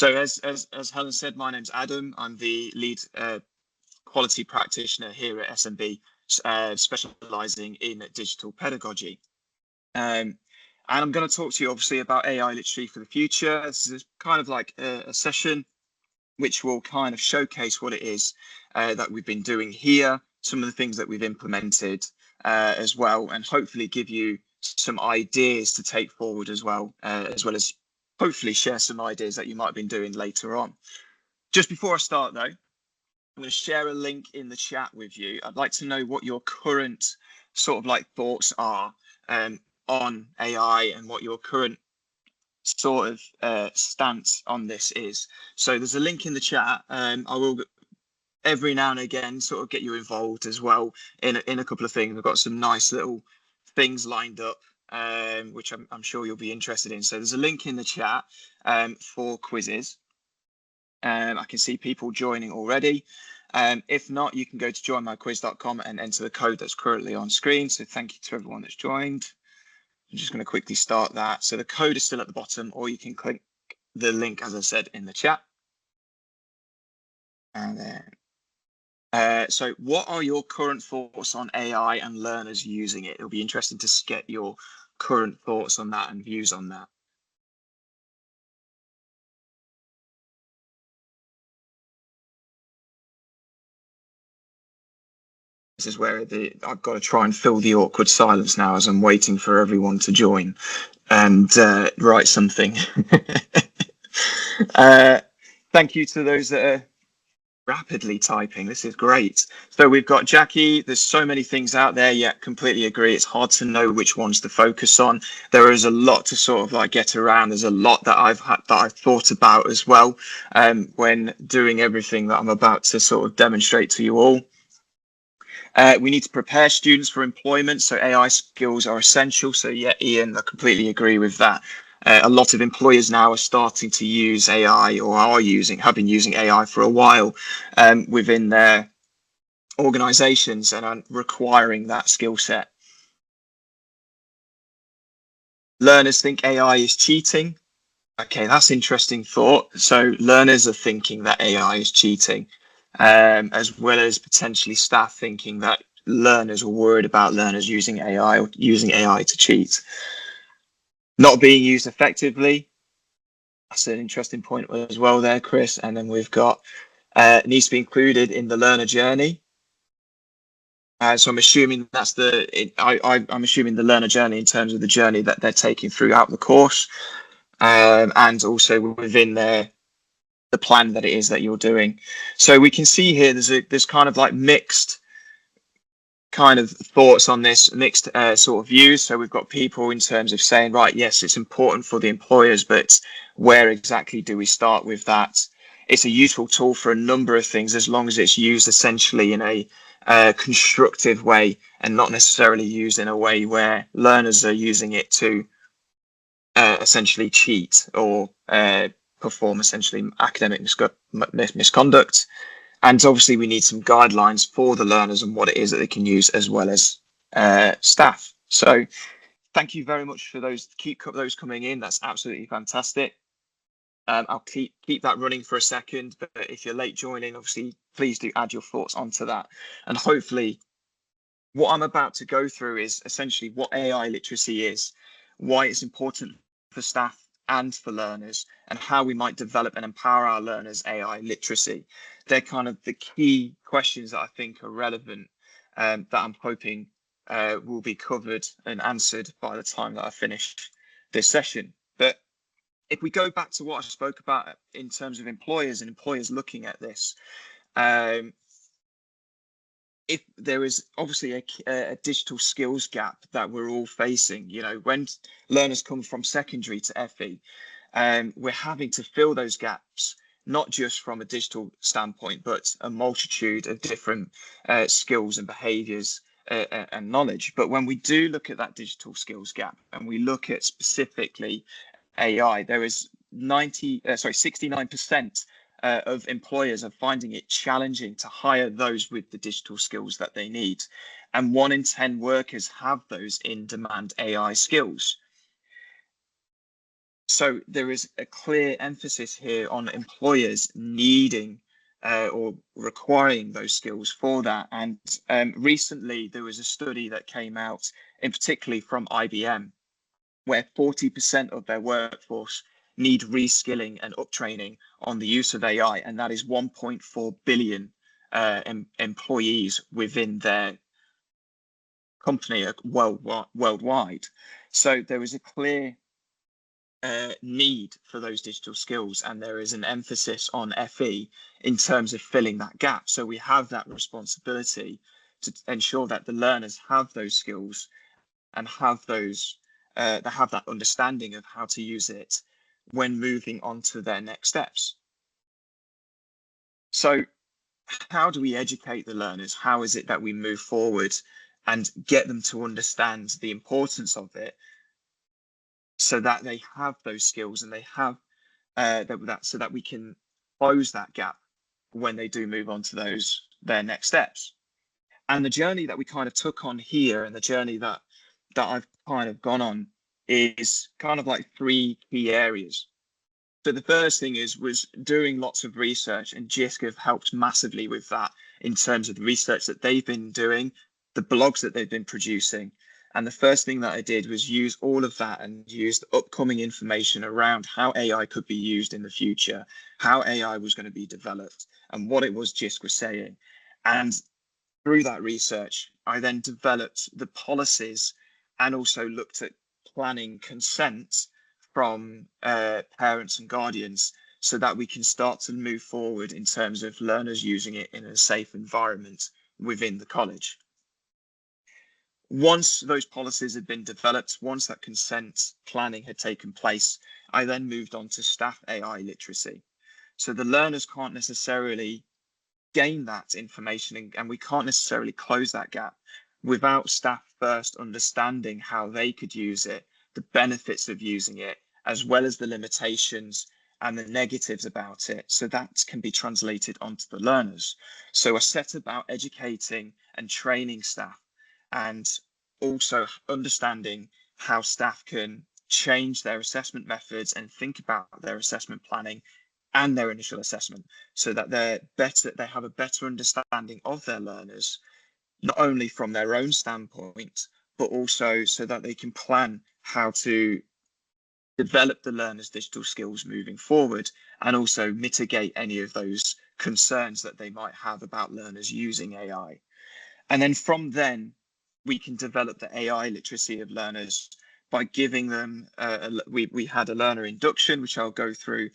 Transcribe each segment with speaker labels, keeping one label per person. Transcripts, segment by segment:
Speaker 1: So as Helen said, my name's Adam. I'm the lead quality practitioner here at SMB, specialising in digital pedagogy. And I'm going to talk to you obviously about AI literacy for the future. This is kind of like a session which will kind of showcase what it is that we've been doing here, some of the things that we've implemented as well, and hopefully give you some ideas to take forward as well as hopefully share some ideas that you might have been doing later on. Just before I start though, I'm going to share a link in the chat with you. I'd like to know what your current sort of like thoughts are on AI and what your current sort of stance on this is. So there's a link in the chat. I will every now and again sort of get you involved as well in a couple of things. We've got some nice little things lined up, which I'm sure you'll be interested in. So there's a link in the chat for quizzes. I can see people joining already. If not, you can go to joinmyquiz.com and enter the code that's currently on screen. So thank you to everyone that's joined. I'm just going to quickly start that. So the code is still at the bottom, or you can click the link, as I said, in the chat. And then, so what are your current thoughts on AI and learners using it? It'll be interesting to get your current thoughts on that and views on that. This is where I've got to try and fill the awkward silence now as I'm waiting for everyone to join and write something. Thank you to those that are rapidly typing. This is great. So we've got Jackie. There's so many things out there. Yeah, completely agree. It's hard to know which ones to focus on. There is a lot to sort of like get around. There's a lot that I've thought about as well when doing everything that I'm about to sort of demonstrate to you all. We need to prepare students for employment, so AI skills are essential. So yeah, Ian, I completely agree with that. A lot of employers now are starting to use AI or have been using AI for a while within their organizations and are requiring that skill set. Learners think AI is cheating. Okay, that's interesting thought. So learners are thinking that AI is cheating, as well as potentially staff thinking that learners are worried about learners using AI or using AI to cheat. Not being used effectively. That's an interesting point as well there, Chris. And then we've got needs to be included in the learner journey. So I'm assuming that's I'm assuming the learner journey in terms of the journey that they're taking throughout the course, and also within the plan that it is that you're doing. So we can see here there's kind of like mixed kind of thoughts on this, mixed sort of views. So we've got people in terms of saying, right, yes, it's important for the employers, but where exactly do we start with that? It's a useful tool for a number of things as long as it's used essentially in a constructive way and not necessarily used in a way where learners are using it to essentially cheat or perform essentially academic misconduct. And obviously we need some guidelines for the learners and what it is that they can use as well as staff. So thank you very much for those. Keep those coming in. That's absolutely fantastic. I'll keep that running for a second, but if you're late joining, obviously, please do add your thoughts onto that. And hopefully what I'm about to go through is essentially what AI literacy is, why it's important for staff and for learners, and how we might develop and empower our learners' AI literacy. They're kind of the key questions that I think are relevant, that I'm hoping will be covered and answered by the time that I finish this session. But if we go back to what I spoke about in terms of employers and employers looking at this, if there is obviously a digital skills gap that we're all facing, you know, when learners come from secondary to FE, we're having to fill those gaps, not just from a digital standpoint, but a multitude of different skills and behaviors and knowledge. But when we do look at that digital skills gap and we look at specifically AI, there is 69% of employers are finding it challenging to hire those with the digital skills that they need. And 1 in 10 workers have those in-demand AI skills. So there is a clear emphasis here on employers needing or requiring those skills for that. And recently there was a study that came out, in particularly from IBM, where 40% of their workforce need reskilling and uptraining on the use of AI, and that is 1.4 billion employees within their company worldwide. So there is a clear need for those digital skills, and there is an emphasis on FE in terms of filling that gap. So we have that responsibility to ensure that the learners have those skills and have those they have that understanding of how to use it when moving on to their next steps. So how do we educate the learners? How is it that we move forward and get them to understand the importance of it, so that they have those skills and they have so that we can close that gap when they do move on to their next steps? And the journey that we kind of took on here, and the journey that I've kind of gone on, is kind of like three key areas. So the first thing was doing lots of research, and Jisc have helped massively with that in terms of the research that they've been doing, the blogs that they've been producing. And the first thing that I did was use all of that and use the upcoming information around how AI could be used in the future, how AI was going to be developed, and what it was Jisc was saying. And through that research, I then developed the policies and also looked at planning consent from parents and guardians, so that we can start to move forward in terms of learners using it in a safe environment within the college. Once those policies had been developed, once that consent planning had taken place, I then moved on to staff AI literacy. So the learners can't necessarily gain that information, and we can't necessarily close that gap without staff first understanding how they could use it, the benefits of using it, as well as the limitations and the negatives about it, so that can be translated onto the learners. So I set about educating and training staff, and also understanding how staff can change their assessment methods and think about their assessment planning and their initial assessment, so that they have a better understanding of their learners, not only from their own standpoint, but also so that they can plan how to develop the learners' digital skills moving forward, and also mitigate any of those concerns that they might have about learners using AI. And then from then, we can develop the AI literacy of learners by giving them, we had a learner induction, which I'll go through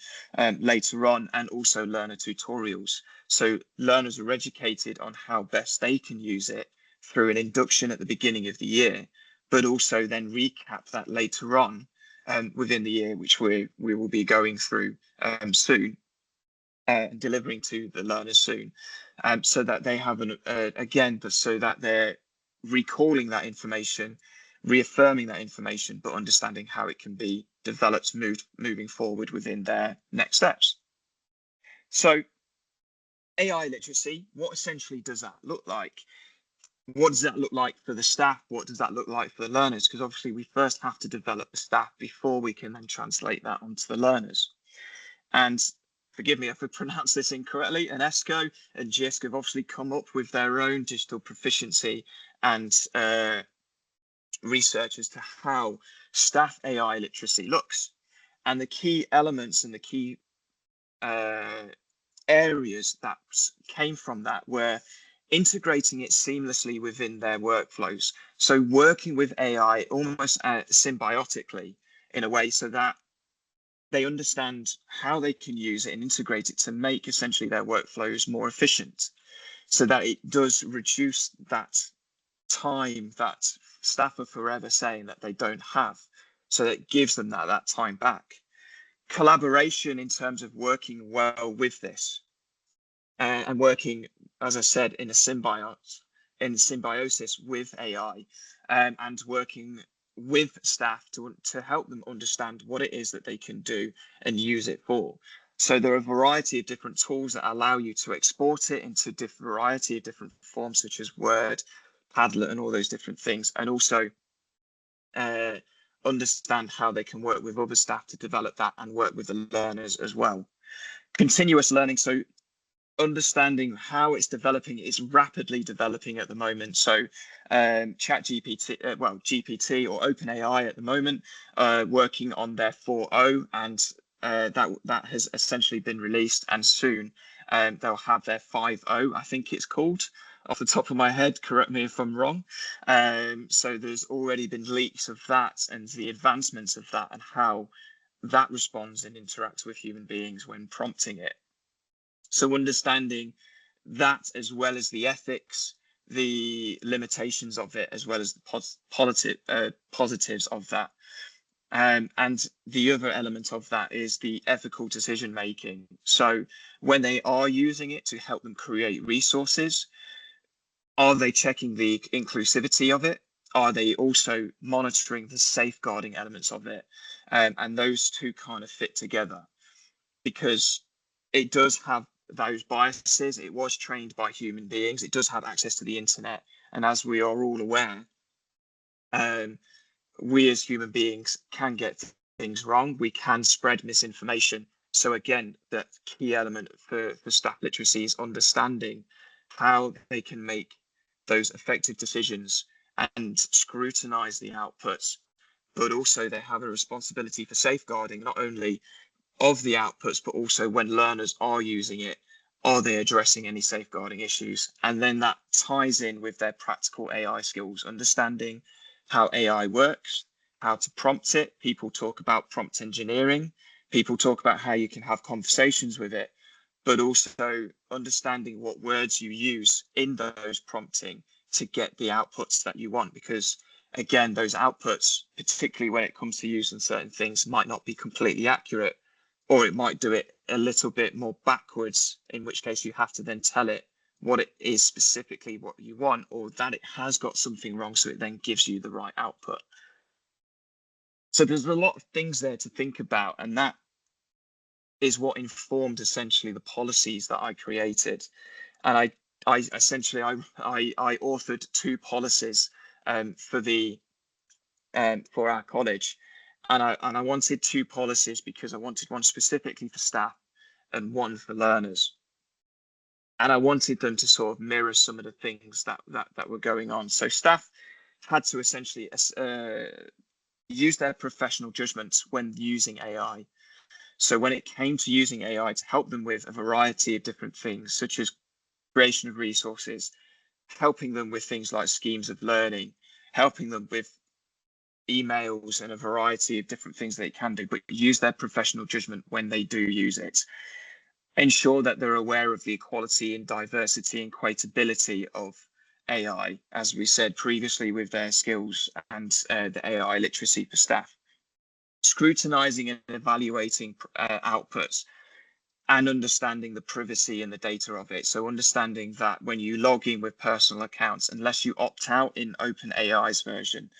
Speaker 1: later on, and also learner tutorials. So learners are educated on how best they can use it through an induction at the beginning of the year, but also then recap that later on within the year, which we will be going through soon, and delivering to the learners soon, so that they have so that they're recalling that information, reaffirming that information, but understanding how it can be developed moving forward within their next steps. So AI literacy, what essentially does that look like? What does that look like for the staff? What does that look like for the learners? Because obviously we first have to develop the staff before we can then translate that onto the learners. And forgive me if I pronounce this incorrectly, UNESCO and Jisc have obviously come up with their own digital proficiency and research as to how staff AI literacy looks. And the key elements and the key areas that came from that were integrating it seamlessly within their workflows. So working with AI almost symbiotically in a way, so that they understand how they can use it and integrate it to make essentially their workflows more efficient, so that it does reduce that time that staff are forever saying that they don't have. So that gives them that time back. Collaboration in terms of working well with this, and working, as I said, in symbiosis with AI, and working with staff to help them understand what it is that they can do and use it for. So there are a variety of different tools that allow you to export it into a variety of different forms, such as Word, Padlet, and all those different things. And also understand how they can work with other staff to develop that and work with the learners as well. Continuous learning, so understanding how it's developing. It's rapidly developing at the moment. So chat GPT, GPT or OpenAI at the moment, working on their 4.0, and that has essentially been released, and soon they'll have their 5.0, I think it's called, off the top of my head, correct me if I'm wrong. So there's already been leaks of that and the advancements of that and how that responds and interacts with human beings when prompting it. So understanding that, as well as the ethics, the limitations of it, as well as the positives of that. And the other element of that is the ethical decision making. So when they are using it to help them create resources, are they checking the inclusivity of it? Are they also monitoring the safeguarding elements of it? And those two kind of fit together, because it does have those biases. It was trained by human beings. It does have access to the internet. And as we are all aware, we as human beings can get things wrong. We can spread misinformation. So again, the key element for staff literacy is understanding how they can make those effective decisions and scrutinize the outputs, but also they have a responsibility for safeguarding not only of the outputs, but also when learners are using it, are they addressing any safeguarding issues? And then that ties in with their practical AI skills, understanding how AI works, how to prompt it. People talk about prompt engineering. People talk about how you can have conversations with it, but also understanding what words you use in those prompting to get the outputs that you want. Because again, those outputs, particularly when it comes to using certain things, might not be completely accurate, or it might do it a little bit more backwards, in which case you have to then tell it what it is specifically what you want, or that it has got something wrong, so it then gives you the right output. So there's a lot of things there to think about, and that is what informed essentially the policies that I created. And I essentially authored 2 policies for our college. And I wanted 2 policies because I wanted one specifically for staff and one for learners. And I wanted them to sort of mirror some of the things that were going on. So staff had to essentially use their professional judgments when using AI. So when it came to using AI to help them with a variety of different things, such as creation of resources, helping them with things like schemes of learning, helping them with emails and a variety of different things they can do, but use their professional judgment when they do use it. Ensure that they're aware of the equality and diversity and equatability of AI, as we said previously, with their skills and the AI literacy for staff. Scrutinizing and evaluating outputs and understanding the privacy and the data of it. So understanding that when you log in with personal accounts, unless you opt out in OpenAI's version,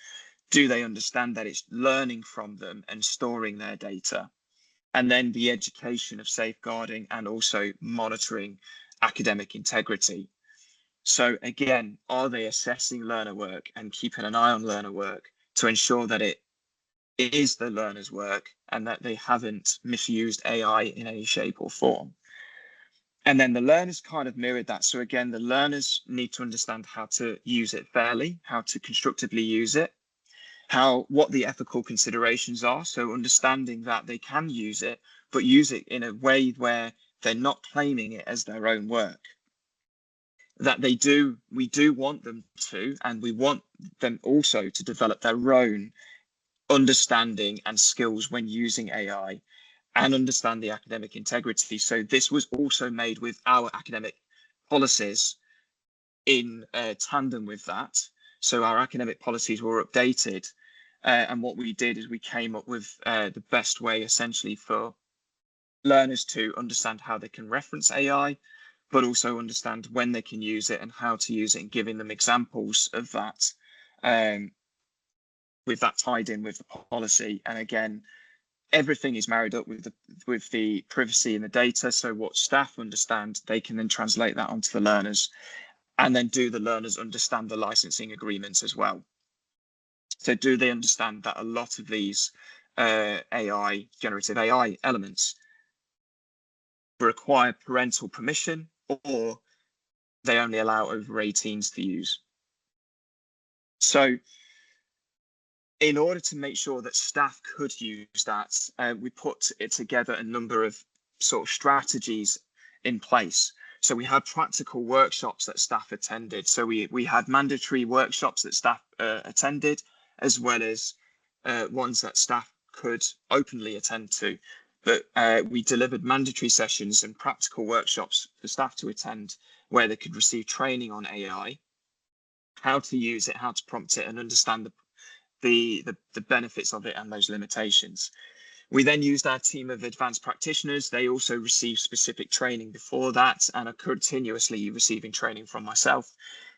Speaker 1: do they understand that it's learning from them and storing their data? And then the education of safeguarding and also monitoring academic integrity. So again, are they assessing learner work and keeping an eye on learner work to ensure that it is the learner's work and that they haven't misused AI in any shape or form? And then the learners kind of mirrored that. So again, the learners need to understand how to use it fairly, how to constructively use it, what the ethical considerations are. So understanding that they can use it, but use it in a way where they're not claiming it as their own work. That we do want them to, and we want them also to develop their own understanding and skills when using AI and understand the academic integrity. So this was also made with our academic policies in tandem with that. So our academic policies were updated. And what we did is we came up with the best way essentially for learners to understand how they can reference AI, but also understand when they can use it and how to use it, and giving them examples of that, with that tied in with the policy. And again, everything is married up with the privacy and the data. So what staff understand, they can then translate that onto the learners, and then do the learners understand the licensing agreements as well. So do they understand that a lot of these generative AI elements require parental permission, or they only allow over 18s to use? So in order to make sure that staff could use that, we put it together a number of sort of strategies in place. So we had practical workshops that staff attended. So we had mandatory workshops that staff attended, as well as ones that staff could openly attend to. But we delivered mandatory sessions and practical workshops for staff to attend, where they could receive training on AI, how to use it, how to prompt it, and understand the benefits of it and those limitations. We then used our team of advanced practitioners. They also received specific training before that and are continuously receiving training from myself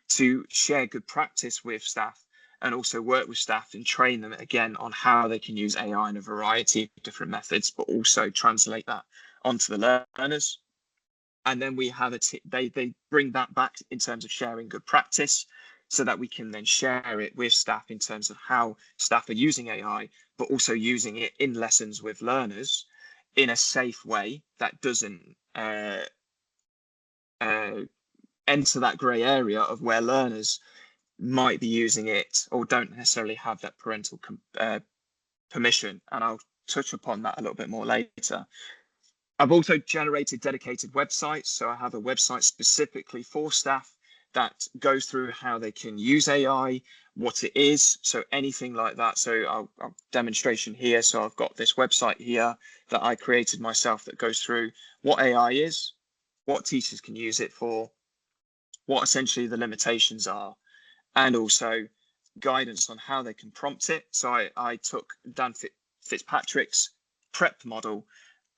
Speaker 1: to share good practice with staff, and also work with staff and train them again on how they can use AI in a variety of different methods, but also translate that onto the learners. And then we have they bring that back in terms of sharing good practice, so that we can then share it with staff in terms of how staff are using AI, but also using it in lessons with learners in a safe way that doesn't enter that grey area of where learners might be using it or don't necessarily have that parental permission. And I'll touch upon that a little bit more later. I've also generated dedicated websites. So I have a website specifically for staff that goes through how they can use AI, what it is, so anything like that. So I'll demonstration here. So I've got this website here that I created myself that goes through what AI is, what teachers can use it for, what essentially the limitations are, and also guidance on how they can prompt it. So I took Dan Fitzpatrick's prep model,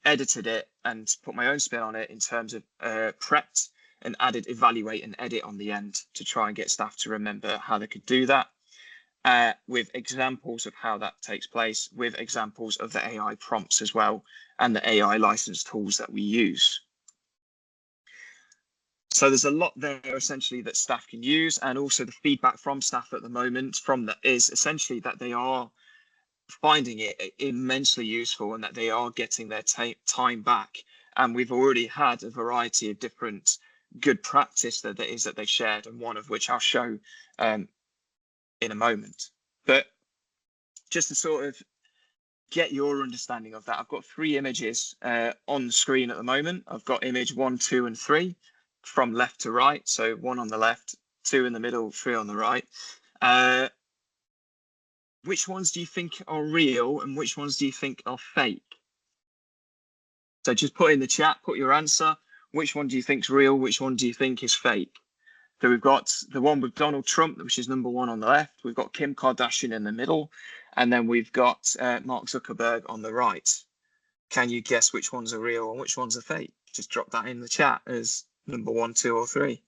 Speaker 1: edited it, and put my own spin on it in terms of prepped, and added evaluate and edit on the end to try and get staff to remember how they could do that, with examples of how that takes place, with examples of the AI prompts as well, and the AI license tools that we use. So there's a lot there essentially that staff can use, and also the feedback from staff at the moment from that is essentially that they are finding it immensely useful and that they are getting their time back. And we've already had a variety of different good practice that they've shared, and one of which I'll show in a moment. But just to sort of get your understanding of that, I've got 3 images on the screen at the moment. I've got image 1, 2, and 3 from left to right. So 1 on the left, 2 in the middle, 3 on the right. Which ones do you think are real and which ones do you think are fake? So just put in the chat, put your answer. Which one do you think is real? Which one do you think is fake? So we've got the one with Donald Trump, which is number 1 on the left. We've got Kim Kardashian in the middle. And then we've got Mark Zuckerberg on the right. Can you guess which ones are real and which ones are fake? Just drop that in the chat as number 1, 2, or 3.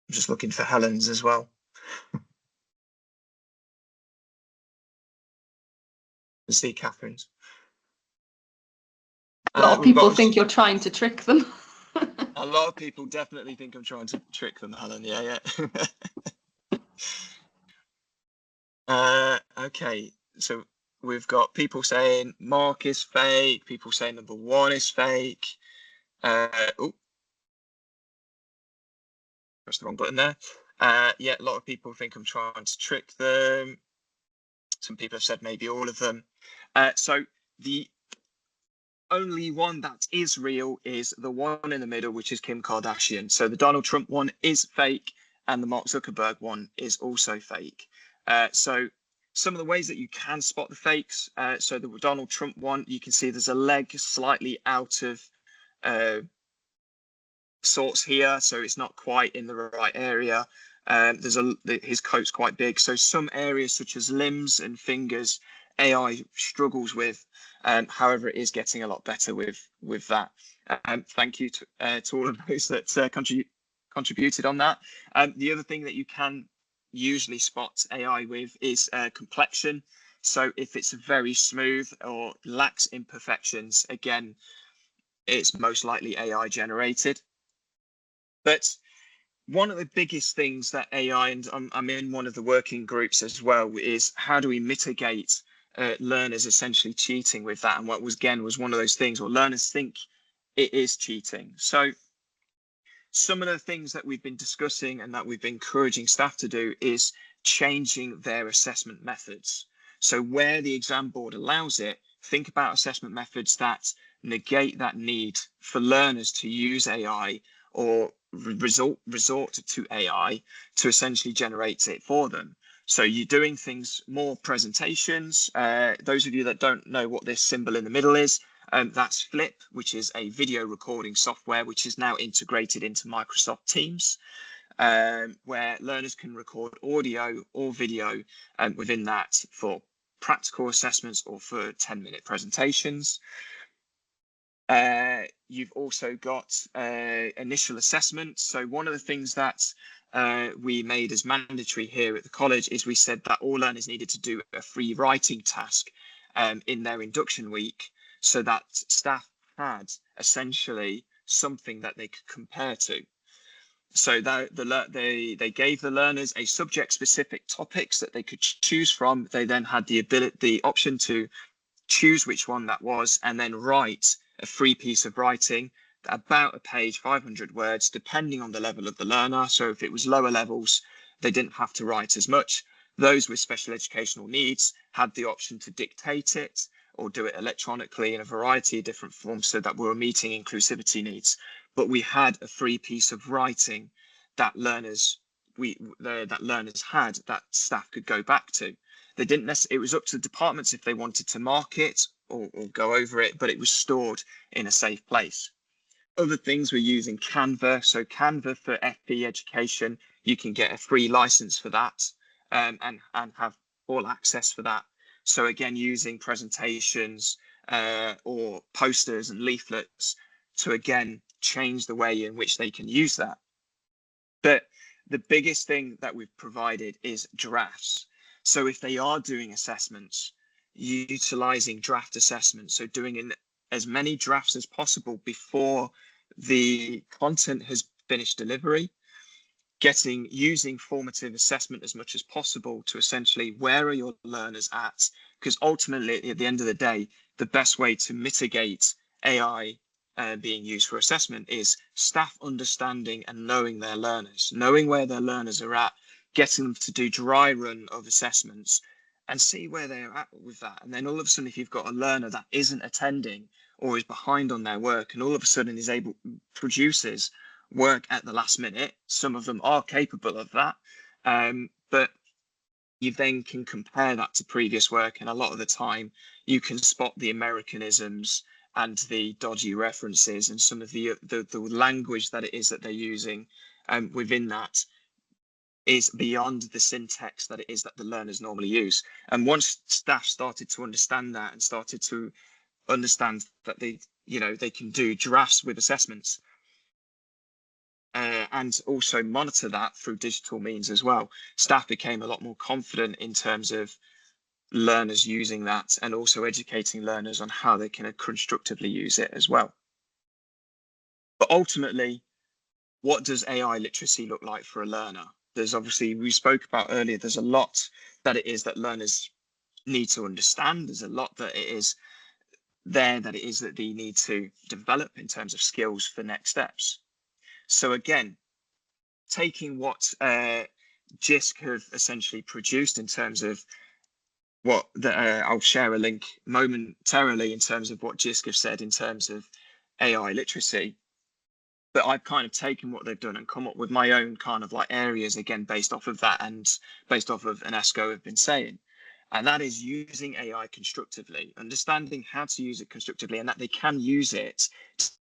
Speaker 1: I'm just looking for Helen's as well. See Catherine's.
Speaker 2: A lot of people think you're trying to trick them.
Speaker 1: A lot of people definitely think I'm trying to trick them, Helen. Yeah. Okay, so we've got people saying Mark is fake, people saying number 1 is fake. Oh, press the wrong button there. Yeah, a lot of people think I'm trying to trick them. Some people have said maybe all of them. So the only one that is real is the one in the middle, which is Kim Kardashian. So the Donald Trump one is fake, and the Mark Zuckerberg one is also fake. So some of the ways that you can spot the fakes. So the Donald Trump one, you can see there's a leg slightly out of sorts here, so it's not quite in the right area. His coat's quite big, so some areas such as limbs and fingers AI struggles with. However, it is getting a lot better with that. Thank you to all of those that contributed on that. The other thing that you can usually spot AI with is complexion. So if it's very smooth or lacks imperfections, again, it's most likely AI generated. But one of the biggest things that AI, and I'm in one of the working groups as well, is how do we mitigate learners essentially cheating with that? And what was one of those things, or learners think it is cheating. So some of the things that we've been discussing and that we've been encouraging staff to do is changing their assessment methods. So where the exam board allows it, think about assessment methods that negate that need for learners to use AI or resort to AI to essentially generate it for them. So you're doing things more presentations. Those of you that don't know what this symbol in the middle is, that's Flip, which is a video recording software, which is now integrated into Microsoft Teams, where learners can record audio or video within that for practical assessments or for 10-minute presentations. You've also got initial assessment. So one of the things that we made as mandatory here at the college is we said that all learners needed to do a free writing task in their induction week, so that staff had essentially something that they could compare to. So they gave the learners a subject-specific topics that they could choose from. They then had the option to choose which one that was, and then write a free piece of writing, about a page, 500 words, depending on the level of the learner. So if it was lower levels, they didn't have to write as much. Those with special educational needs had the option to dictate it or do it electronically in a variety of different forms so that we were meeting inclusivity needs. But we had a free piece of writing that learners had that staff could go back to. They didn't necessarily, it was up to the departments if they wanted to mark it or go over it, but it was stored in a safe place. Other things we're using Canva. So Canva for FP education, you can get a free license for that and have all access for that. So again, using presentations or posters and leaflets to again change the way in which they can use that. But the biggest thing that we've provided is drafts. So if they are doing assessments, utilizing draft assessments, so doing in as many drafts as possible before the content has finished delivery, using formative assessment as much as possible to essentially, where are your learners at? Because ultimately, at the end of the day, the best way to mitigate AI being used for assessment is staff understanding and knowing their learners, knowing where their learners are at, getting them to do dry run of assessments and see where they're at with that. And then all of a sudden, if you've got a learner that isn't attending or is behind on their work and all of a sudden produces work at the last minute, some of them are capable of that, but you then can compare that to previous work, and a lot of the time you can spot the Americanisms and the dodgy references and some of the language that it is that they're using within that is beyond the syntax that it is that the learners normally use. And once staff started to understand that and started to understand that they can do drafts with assessments, and also monitor that through digital means as well, staff became a lot more confident in terms of learners using that and also educating learners on how they can constructively use it as well. But ultimately, what does AI literacy look like for a learner? There's obviously, we spoke about earlier, there's a lot that it is that learners need to understand. There's a lot that it is that they need to develop in terms of skills for next steps. So again, taking what Jisc have essentially produced in terms of what I'll share a link momentarily in terms of what Jisc have said in terms of AI literacy. But I've kind of taken what they've done and come up with my own kind of like areas, again, based off of that and based off of an ESCO have been saying. And that is using AI constructively, understanding how to use it constructively and that they can use it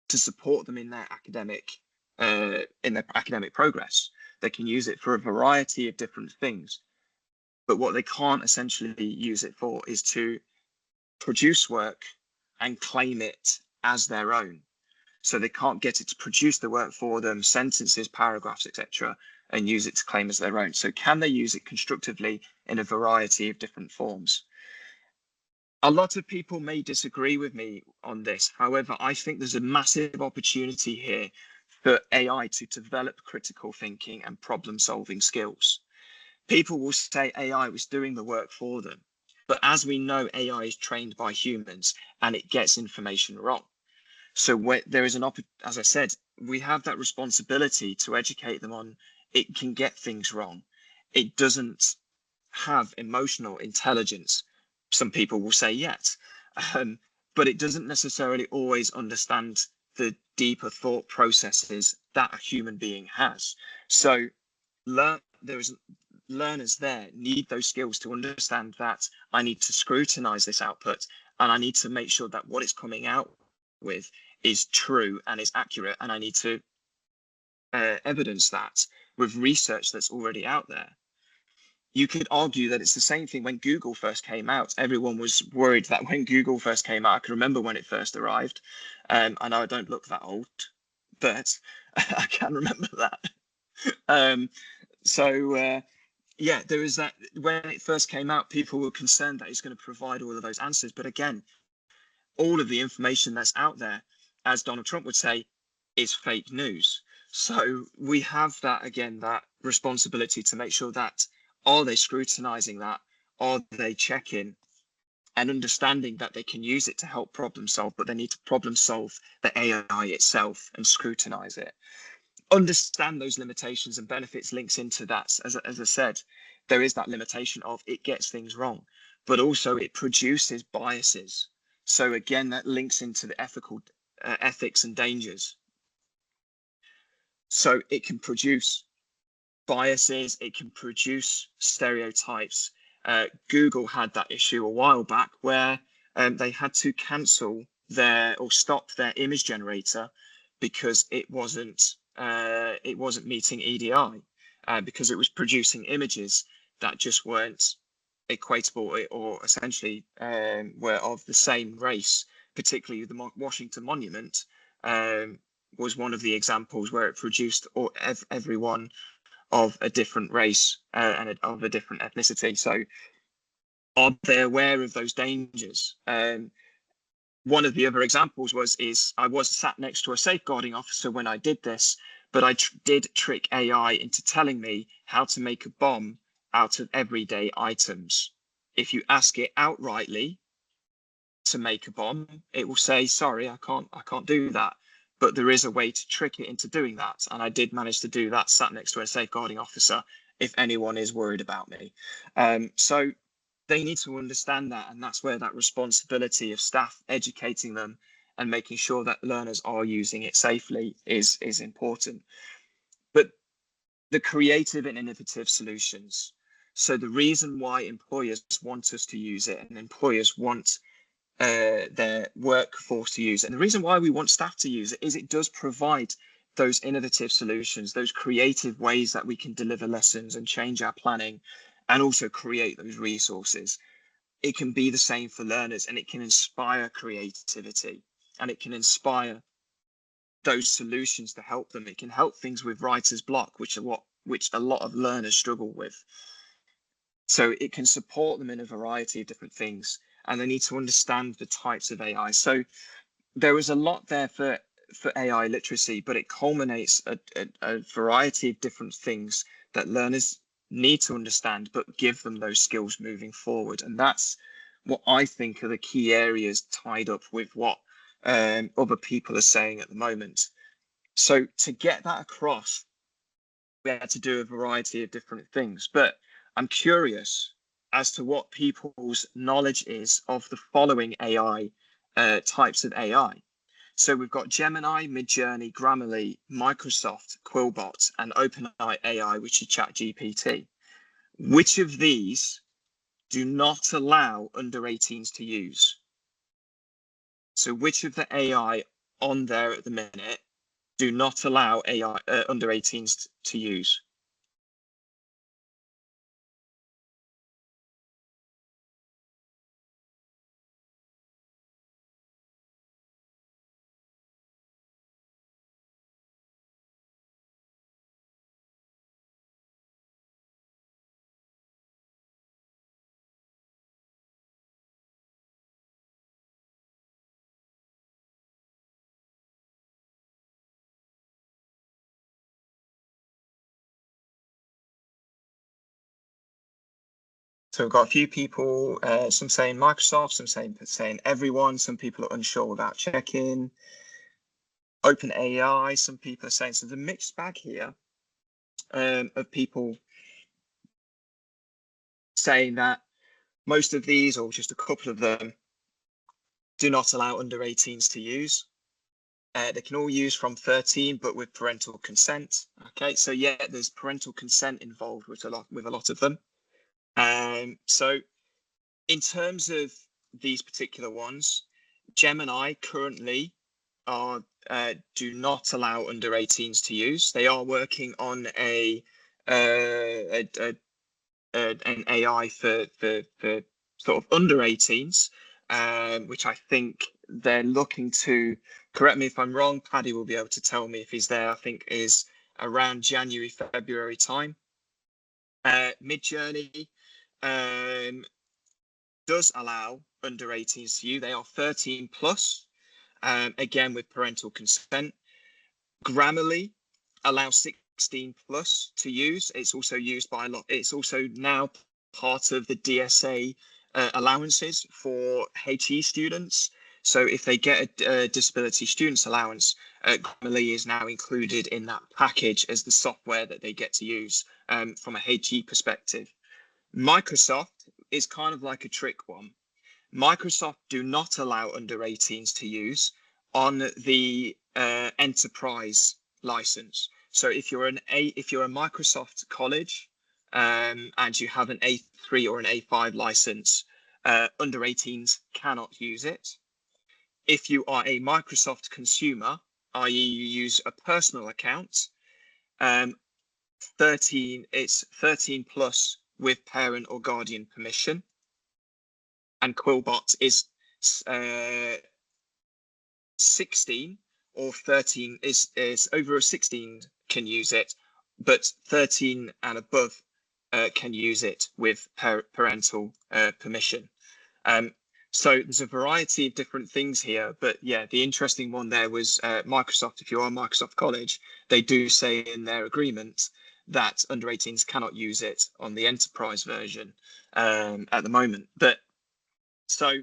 Speaker 1: to support them in their academic progress. They can use it for a variety of different things. But what they can't essentially use it for is to produce work and claim it as their own. So they can't get it to produce the work for them, sentences, paragraphs, etc., and use it to claim as their own. So can they use it constructively in a variety of different forms? A lot of people may disagree with me on this. However, I think there's a massive opportunity here for AI to develop critical thinking and problem solving skills. People will say AI was doing the work for them. But as we know, AI is trained by humans and it gets information wrong. So there is as I said, we have that responsibility to educate them on it can get things wrong. It doesn't have emotional intelligence. Some people will say yes, but it doesn't necessarily always understand the deeper thought processes that a human being has. So learners there need those skills to understand that I need to scrutinize this output and I need to make sure that what it's coming out with is true and is accurate, and I need to evidence that with research that's already out there. You could argue that it's the same thing when Google first came out. Everyone was worried that when Google first came out, I can remember when it first arrived. I know I don't look that old, but I can remember that. Yeah, there is that. When it first came out, people were concerned that it's going to provide all of those answers. But again, all of the information that's out there, as Donald Trump would say, is fake news. So we have that, again, that responsibility to make sure that, are they scrutinizing that? Are they checking and understanding that they can use it to help problem solve, but they need to problem solve the AI itself and scrutinize it? Understand those limitations and benefits links into that. As I said, there is that limitation of it gets things wrong, but also it produces biases. So again, that links into the ethics and dangers. So it can produce biases, it can produce stereotypes. Google had that issue a while back where they had to cancel or stop their image generator because it wasn't meeting EDI, because it was producing images that just weren't equatable or essentially were of the same race. Particularly the Washington Monument was one of the examples where it produced everyone of a different race and of a different ethnicity. So are they aware of those dangers? One of the other examples is I was sat next to a safeguarding officer when I did this, but I did trick AI into telling me how to make a bomb out of everyday items. If you ask it outrightly to make a bomb, it will say, sorry, I can't do that. But there is a way to trick it into doing that. And I did manage to do that, sat next to a safeguarding officer, if anyone is worried about me. So they need to understand that. And that's where that responsibility of staff educating them and making sure that learners are using it safely is important. But the creative and innovative solutions. So the reason why employers want us to use it and employers want their workforce to use it, and the reason why we want staff to use it, is it does provide those innovative solutions, those creative ways that we can deliver lessons and change our planning and also create those resources. It can be the same for learners, and it can inspire creativity and it can inspire those solutions to help them. It can help things with writer's block, which a lot of learners struggle with. So it can support them in a variety of different things, and they need to understand the types of AI. So there is a lot there for AI literacy, but it culminates a variety of different things that learners need to understand, but give them those skills moving forward. And that's what I think are the key areas tied up with what other people are saying at the moment. So to get that across, we had to do a variety of different things. But I'm curious as to what people's knowledge is of the following AI types of AI. So we've got Gemini, Midjourney, Grammarly, Microsoft, Quillbot, and OpenAI AI, which is ChatGPT. Which of these do not allow under 18s to use? So which of the AI on there at the minute do not allow AI under 18s to use? So we've got a few people, some saying Microsoft, some saying everyone, some people are unsure without checking. OpenAI, some people are saying, so there's a mixed bag here of people saying that most of these, or just a couple of them, do not allow under 18s to use. They can all use from 13, but with parental consent. Okay, so yeah, there's parental consent involved with a lot of them. So in terms of these particular ones, Gemini currently are do not allow under 18s to use. They are working on an AI for sort of under 18s, which I think they're looking to, correct me if I'm wrong, Paddy will be able to tell me if he's there, I think is around January, February time. Midjourney does allow under 18s to use. They are 13 plus, again with parental consent. Grammarly allows 16 plus to use. It's also used by a lot. It's also now part of the DSA allowances for HE students. So if they get a disability students allowance, Grammarly is now included in that package as the software that they get to use from a HE perspective. Microsoft is kind of like a trick one. Microsoft do not allow under 18s to use on the enterprise license. So if you're a Microsoft college and you have an A3 or an A5 license, under 18s cannot use it. If you are a Microsoft consumer, i.e. you use a personal account, 13 plus with parent or guardian permission. And Quillbot is 16 or 13 is over a 16 can use it, but 13 and above can use it with parental permission. So there's a variety of different things here, but yeah, the interesting one there was Microsoft. If you are a Microsoft college, they do say in their agreement that under 18s cannot use it on the enterprise version at the moment. But so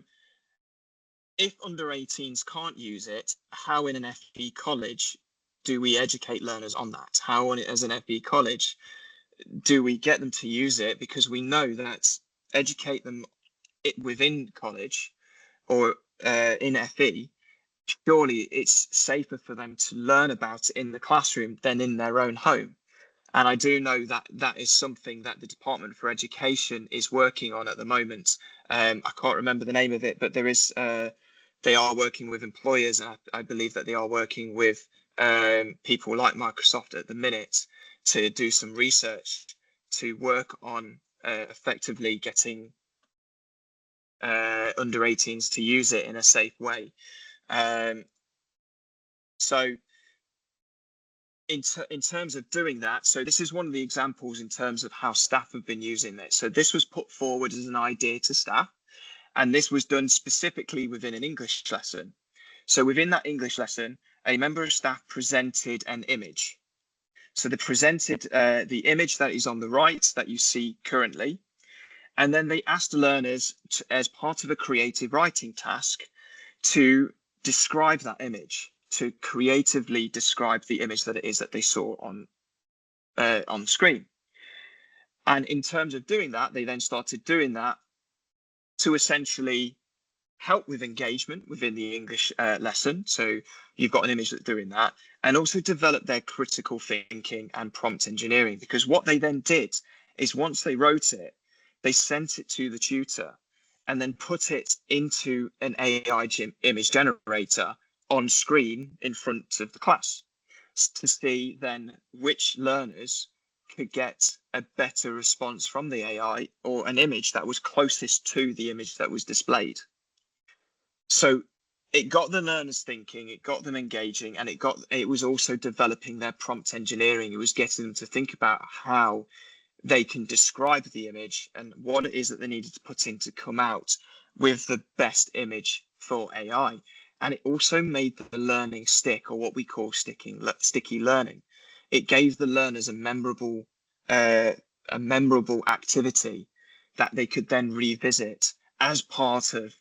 Speaker 1: if under 18s can't use it, how in an FE college do we educate learners on that? How as an FE college do we get them to use it? Because we know that educate them within college or in FE, surely it's safer for them to learn about it in the classroom than in their own home. And I do know that that is something that the Department for Education is working on at the moment. I can't remember the name of it, but there is they are working with employers, and I believe that they are working with people like Microsoft at the minute to do some research to work on effectively getting under 18s to use it in a safe way. So in terms of doing that, so this is one of the examples in terms of how staff have been using this. So this was put forward as an idea to staff, and this was done specifically within an English lesson. So within that English lesson, a member of staff presented an image. So they presented the image that is on the right that you see currently, and then they asked the learners as part of a creative writing task to describe that image, to creatively describe the image that it is that they saw on screen. And in terms of doing that, they then started doing that to essentially help with engagement within the English lesson. So you've got an image that's doing that, and also develop their critical thinking and prompt engineering. Because what they then did is once they wrote it, they sent it to the tutor and then put it into an AI image generator on screen in front of the class to see then which learners could get a better response from the AI or an image that was closest to the image that was displayed. So it got the learners thinking, it got them engaging, and it was also developing their prompt engineering. It was getting them to think about how they can describe the image and what it is that they needed to put in to come out with the best image for AI. And it also made the learning stick, or what we call sticky learning. It gave the learners a memorable activity that they could then revisit as part of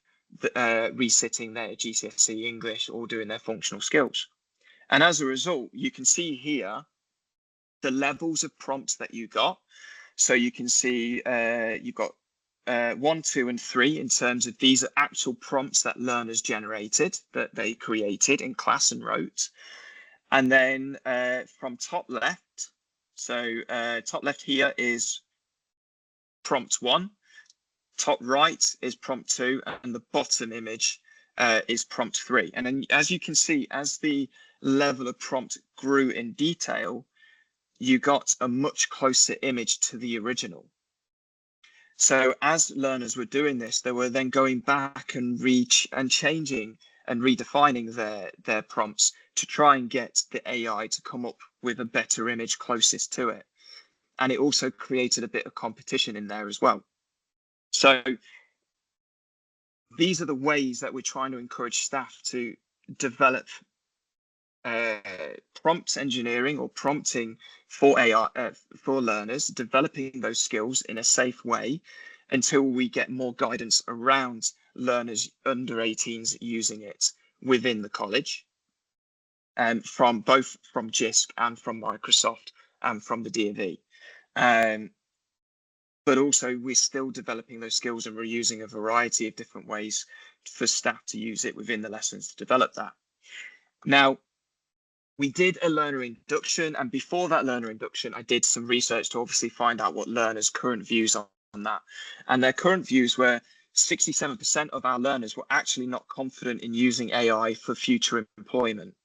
Speaker 1: resitting their GCSE English or doing their functional skills. And as a result, you can see here the levels of prompts that you got. So you can see you've got 1, 2, and 3 in terms of these are actual prompts that learners generated, that they created in class and wrote. And then from top left, so top left here is prompt 1, top right is prompt 2, and the bottom image is prompt 3. And then as you can see, as the level of prompt grew in detail, you got a much closer image to the original. So as learners were doing this, they were then going back and changing and redefining their prompts to try and get the AI to come up with a better image closest to it. And it also created a bit of competition in there as well. So these are the ways that we're trying to encourage staff to develop prompt engineering or prompting for AI for learners, developing those skills in a safe way until we get more guidance around learners under 18s using it within the college, from Jisc and from Microsoft and from the DoD. But also we're still developing those skills, and we're using a variety of different ways for staff to use it within the lessons to develop that. Now, we did a learner induction, and before that learner induction, I did some research to obviously find out what learners' current views on that. And their current views were 67% of our learners were actually not confident in using AI for future employment,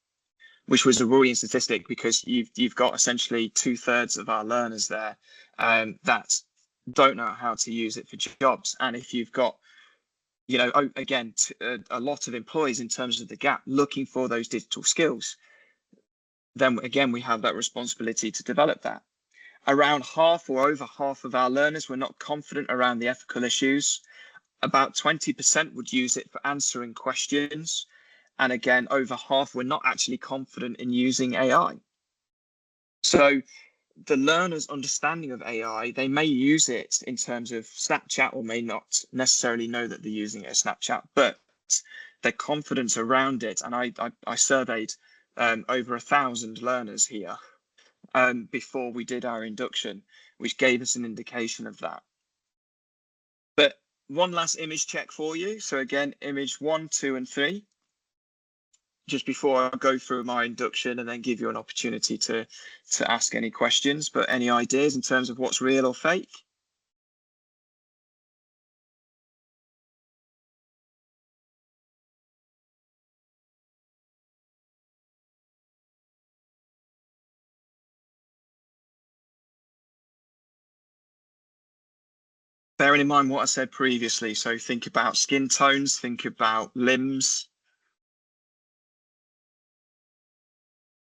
Speaker 1: which was a worrying statistic, because you've got essentially 2/3 of our learners there that don't know how to use it for jobs. And if you've got, again, a lot of employees in terms of the gap looking for those digital skills, then again, we have that responsibility to develop that. Around half or over half of our learners were not confident around the ethical issues. About 20% would use it for answering questions. And again, over half were not actually confident in using AI. So the learner's understanding of AI, they may use it in terms of Snapchat or may not necessarily know that they're using it as Snapchat, but their confidence around it, and I surveyed over 1,000 learners here before we did our induction, which gave us an indication of that. But one last image check for you. So again, image 1, 2, and 3, just before I go through my induction and then give you an opportunity to ask any questions. But any ideas in terms of what's real or fake? Bearing in mind what I said previously, so think about skin tones, think about limbs.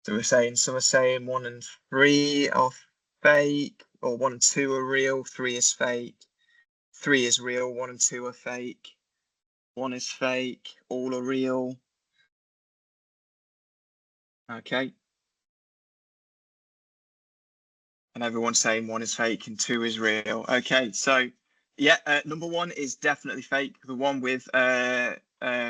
Speaker 1: So some are saying 1 and 3 are fake, or 1 and 2 are real, 3 is fake, 3 is real, 1 and 2 are fake, 1 is fake, all are real. Okay. And everyone's saying 1 is fake and 2 is real. Okay, so yeah, number 1 is definitely fake. The one with Elon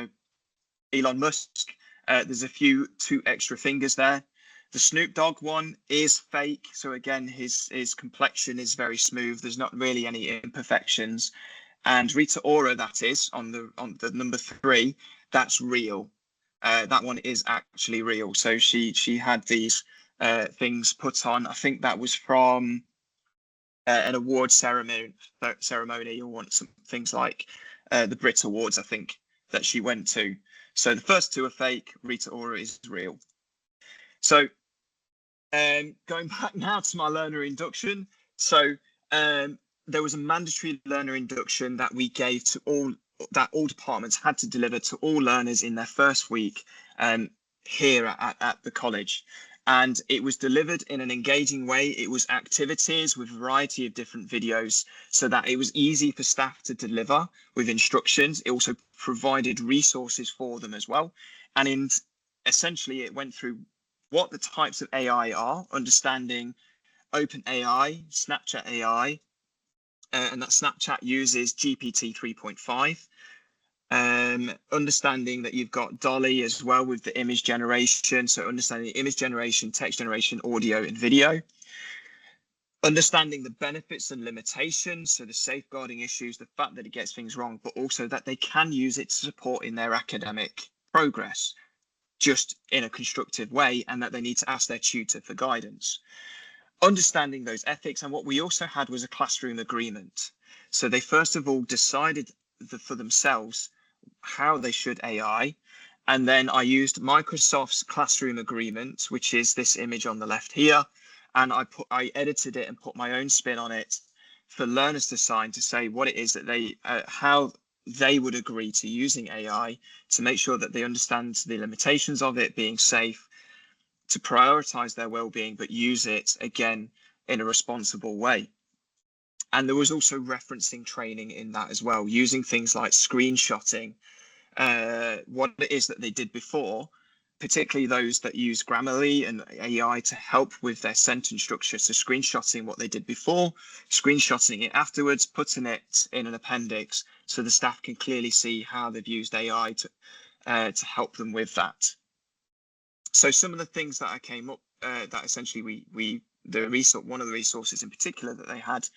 Speaker 1: Musk. There's a 2 extra fingers there. The Snoop Dogg one is fake. So again, his complexion is very smooth. There's not really any imperfections. And Rita Ora, that is on the number 3, that's real. That one is actually real. So she had these things put on. I think that was from an award ceremony, or some things like the Brit Awards, I think, that she went to. So the first 2 are fake. Rita Ora is real. So going back now to my learner induction. So there was a mandatory learner induction that we gave to all departments had to deliver to all learners in their first week here at the college. And it was delivered in an engaging way. It was activities with a variety of different videos so that it was easy for staff to deliver with instructions. It also provided resources for them as well. And essentially, it went through what the types of AI are, understanding OpenAI, Snapchat AI, and that Snapchat uses GPT 3.5. Understanding that you've got Dolly as well with the image generation. So understanding image generation, text generation, audio and video. Understanding the benefits and limitations, so the safeguarding issues, the fact that it gets things wrong, but also that they can use it to support in their academic progress, just in a constructive way, and that they need to ask their tutor for guidance. Understanding those ethics. And what we also had was a classroom agreement. So they first of all decided for themselves how they should AI. And then I used Microsoft's classroom agreement, which is this image on the left here. And I edited it and put my own spin on it for learners to sign, to say what it is that how they would agree to using AI, to make sure that they understand the limitations of it, being safe, to prioritize their well-being, but use it again in a responsible way. And there was also referencing training in that as well, using things like screenshotting, what it is that they did before, particularly those that use Grammarly and AI to help with their sentence structure. So screenshotting what they did before, screenshotting it afterwards, putting it in an appendix so the staff can clearly see how they've used AI to help them with that. So some of the things that I came up, that essentially one of the resources in particular that they had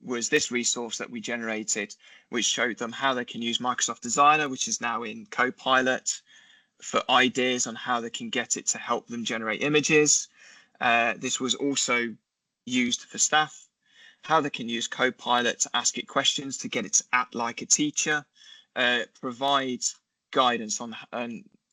Speaker 1: was this resource that we generated, which showed them how they can use Microsoft Designer, which is now in Copilot, for ideas on how they can get it to help them generate images. This was also used for staff, how they can use Copilot to ask it questions to get it to act like a teacher, provide guidance on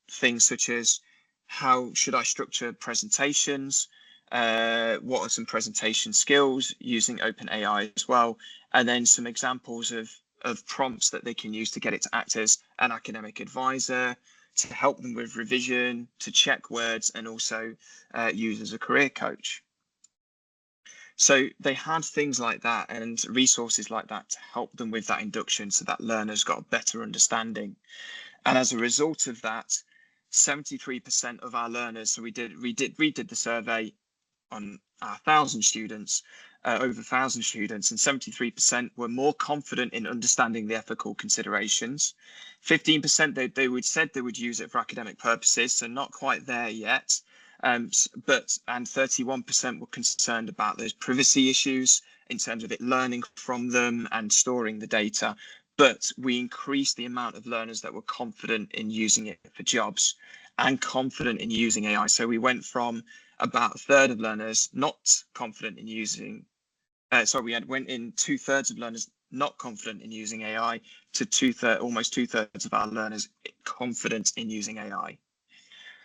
Speaker 1: things such as how should I structure presentations, what are some presentation skills using OpenAI as well, and then some examples of prompts that they can use to get it to act as an academic advisor, to help them with revision, to check words, and also use as a career coach. So they had things like that and resources like that to help them with that induction, so that learners got a better understanding. And as a result of that, 73% of our learners, so we redid the survey on our 1,000 students, over 1,000 students, and 73% were more confident in understanding the ethical considerations. 15% they said they would use it for academic purposes, so not quite there yet. And 31% were concerned about those privacy issues in terms of it learning from them and storing the data. But we increased the amount of learners that were confident in using it for jobs and confident in using AI. So we went from about a third of learners not confident in using, went in 2/3 of learners not confident in using AI to almost 2/3 of our learners confident in using AI.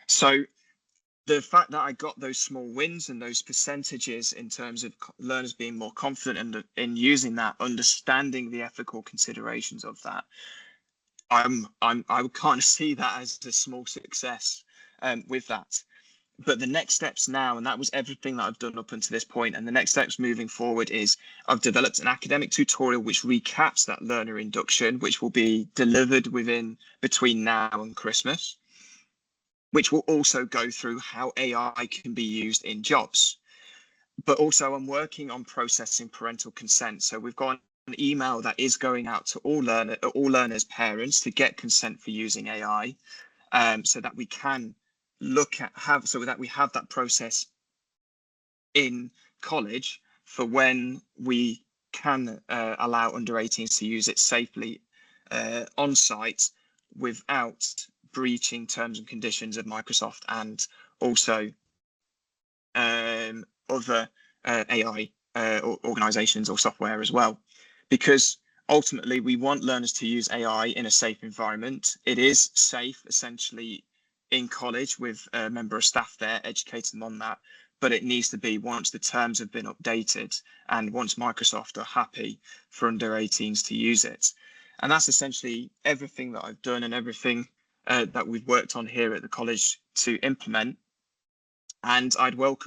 Speaker 1: So the fact that I got those small wins and those percentages in terms of learners being more confident in using that, understanding the ethical considerations of that, I would kind of see that as a small success with that. But the next steps now, and that was everything that I've done up until this point, and the next steps moving forward is I've developed an academic tutorial which recaps that learner induction, which will be delivered between now and Christmas, which will also go through how AI can be used in jobs. But also I'm working on processing parental consent. So we've got an email that is going out to all learners' parents to get consent for using AI, so that we can we have that process in college for when we can allow under 18s to use it safely on site without breaching terms and conditions of Microsoft and also other AI organizations or software as well. Because ultimately we want learners to use AI in a safe environment. It is safe essentially in college with a member of staff there educating them on that, but it needs to be once the terms have been updated and once Microsoft are happy for under 18s to use it. And that's essentially everything that I've done and everything that we've worked on here at the college to implement. And I'd welcome